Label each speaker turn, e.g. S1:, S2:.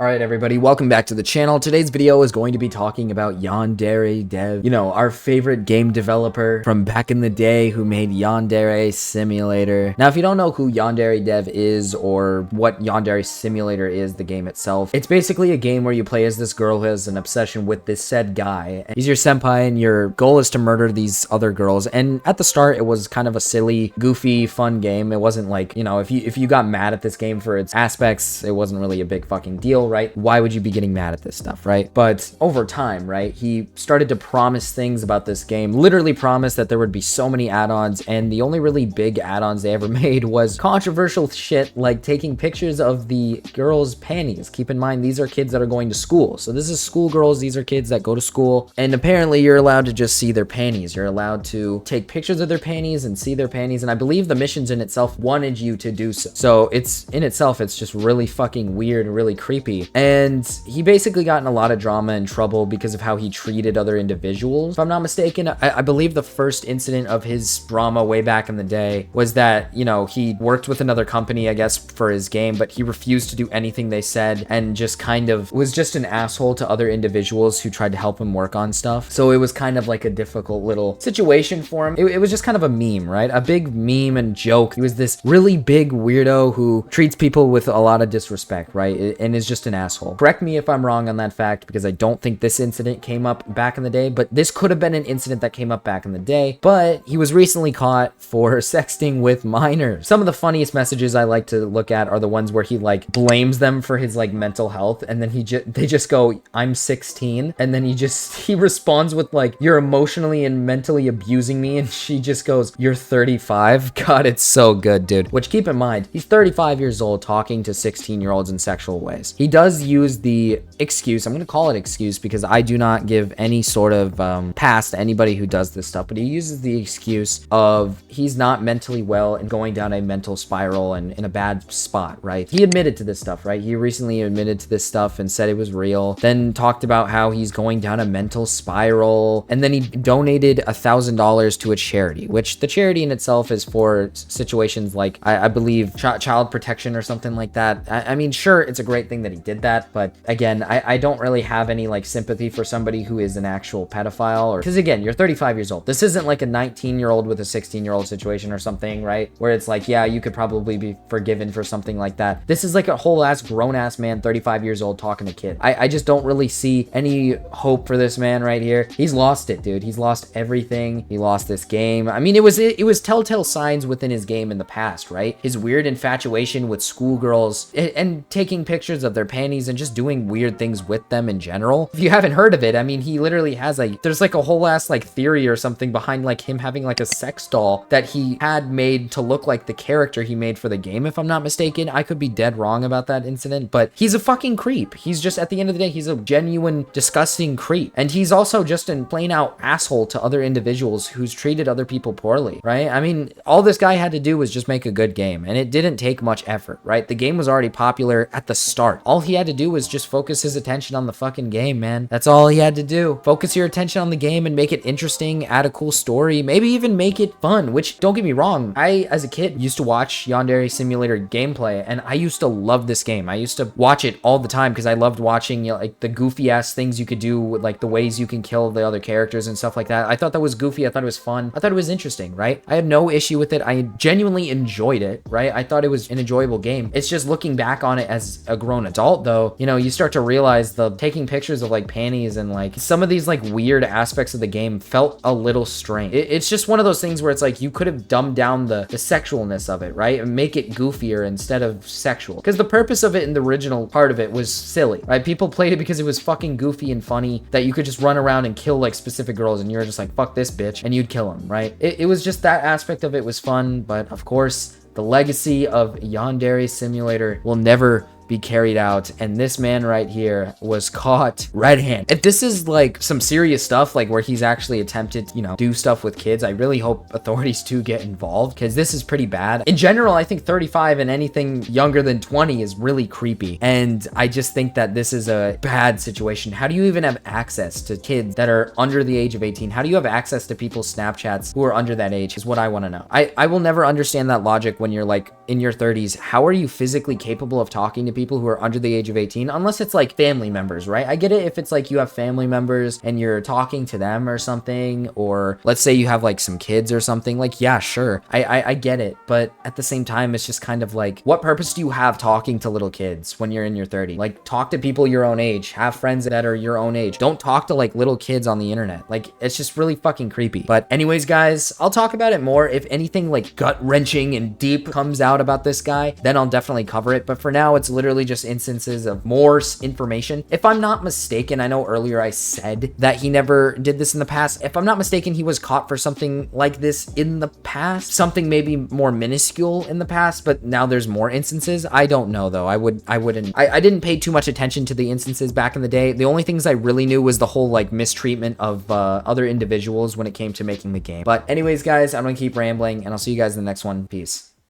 S1: Alright everybody, welcome back to the channel. Today's video is going to be talking about YandereDev, you know, our favorite game developer from back in the day who made Yandere Simulator. Now, if you don't know who YandereDev is or what Yandere Simulator is, the game itself, it's basically a game where you play as this girl who has an obsession with this said guy. He's your senpai and your goal is to murder these other girls. And at the start, it was kind of a silly, goofy, fun game. It wasn't like, you know, if you got mad at this game for its aspects, it wasn't really a big fucking deal, right? Why would you be getting mad at this stuff, right? But over time, right, he started to promise things about this game, literally promised that there would be so many add-ons, and the only really big add-ons they ever made was controversial shit like taking pictures of the girls' panties. Keep in mind, these are kids that are going to school. So this is schoolgirls, these are kids that go to school, and apparently you're allowed to just see their panties. You're allowed to take pictures of their panties and see their panties, and I believe the missions in itself wanted you to do so. So it's, in itself, it's just really fucking weird and really creepy. And he basically got in a lot of drama and trouble because of how he treated other individuals. If I'm not mistaken, I believe the first incident of his drama way back in the day was that, you know, he worked with another company, I guess, for his game, but he refused to do anything they said and just kind of was just an asshole to other individuals who tried to help him work on stuff. So it was kind of like a difficult little situation for him. It was just kind of a meme, right? A big meme and joke. He was this really big weirdo who treats people with a lot of disrespect, right? And is just an asshole. Correct me if I'm wrong on that fact, because I don't think this incident came up back in the day, but this could have been an incident that came up back in the day. But he was recently caught for sexting with minors. Some of the funniest messages I like to look at are the ones where he like blames them for his like mental health, and then they just go, "I'm 16," and then he responds with like, "You're emotionally and mentally abusing me," and she just goes, "You're 35." God, it's so good, dude. Which, keep in mind, he's 35 years old talking to 16-year-olds in sexual ways. He does use the excuse, I'm going to call it excuse because I do not give any sort of pass to anybody who does this stuff, but he uses the excuse of he's not mentally well and going down a mental spiral and in a bad spot, right? He admitted to this stuff, right? He recently admitted to this stuff and said it was real, then talked about how he's going down a mental spiral, and then he donated $1,000 to a charity, which the charity in itself is for situations like, I believe, child protection or something like that. I mean, sure, it's a great thing that he did that, but again, I don't really have any like sympathy for somebody who is an actual pedophile, or because again, you're 35 years old. This isn't like a 19-year-old with a 16-year-old situation or something, right? Where it's like, yeah, you could probably be forgiven for something like that. This is like a whole ass grown-ass man, 35 years old, talking to kids. I just don't really see any hope for this man right here. He's lost it, dude. He's lost everything. He lost this game. I mean, it was telltale signs within his game in the past, right? His weird infatuation with schoolgirls and taking pictures of their panties and just doing weird things with them in general. If you haven't heard of it, I mean, he literally has there's like a whole ass like theory or something behind like him having like a sex doll that he had made to look like the character he made for the game, if I'm not mistaken. I could be dead wrong about that incident, but he's a fucking creep. He's just, at the end of the day, he's a genuine, disgusting creep. And he's also just a plain out asshole to other individuals who's treated other people poorly, right? I mean, all this guy had to do was just make a good game, and it didn't take much effort, right? The game was already popular at the start. All he had to do was just focus his attention on the fucking game, man. That's all he had to do. Focus your attention on the game and make it interesting, add a cool story, maybe even make it fun, which, don't get me wrong, I, as a kid, used to watch Yandere Simulator gameplay, and I used to love this game. I used to watch it all the time because I loved watching, you know, like the goofy ass things you could do with like the ways you can kill the other characters and stuff like that. I thought that was goofy. I thought it was fun. I thought it was interesting, right? I had no issue with it. I genuinely enjoyed it, right? I thought it was an enjoyable game. It's just looking back on it as a grown adult, though, you know, you start to realize the taking pictures of like panties and like some of these like weird aspects of the game felt a little strange. It's just one of those things where it's like you could have dumbed down the sexualness of it, right? And make it goofier instead of sexual. Because the purpose of it in the original part of it was silly, right? People played it because it was fucking goofy and funny that you could just run around and kill like specific girls and you're just like, fuck this bitch, and you'd kill them, right? It was just that aspect of it was fun, but of course, the legacy of Yandere Simulator will never be carried out, and this man right here was caught red-handed. If this is like some serious stuff, like where he's actually attempted, you know, do stuff with kids, I really hope authorities do get involved, because this is pretty bad. In general, I think 35 and anything younger than 20 is really creepy, and I just think that this is a bad situation. How do you even have access to kids that are under the age of 18? How do you have access to people's Snapchats who are under that age is what I want to know. I will never understand that logic when you're like in your 30s. How are you physically capable of talking to people who are under the age of 18, unless it's like family members, right? I get it if it's like you have family members and you're talking to them or something, or let's say you have like some kids or something, like, yeah, sure, I get it. But at the same time, it's just kind of like, what purpose do you have talking to little kids when you're in your 30s? Like, talk to people your own age, have friends that are your own age. Don't talk to like little kids on the internet. Like, it's just really fucking creepy. But anyways, guys, I'll talk about it more. If anything like gut-wrenching and deep comes out about this guy, then I'll definitely cover it. But for now, it's literally just instances of more information. If I'm not mistaken, I know earlier I said that he never did this in the past. If I'm not mistaken, he was caught for something like this in the past, something maybe more minuscule in the past, but now there's more instances. I don't know though. I didn't pay too much attention to the instances back in the day. The only things I really knew was the whole like mistreatment of other individuals when it came to making the game. But anyways, guys, I'm gonna keep rambling and I'll see you guys in the next one. Peace.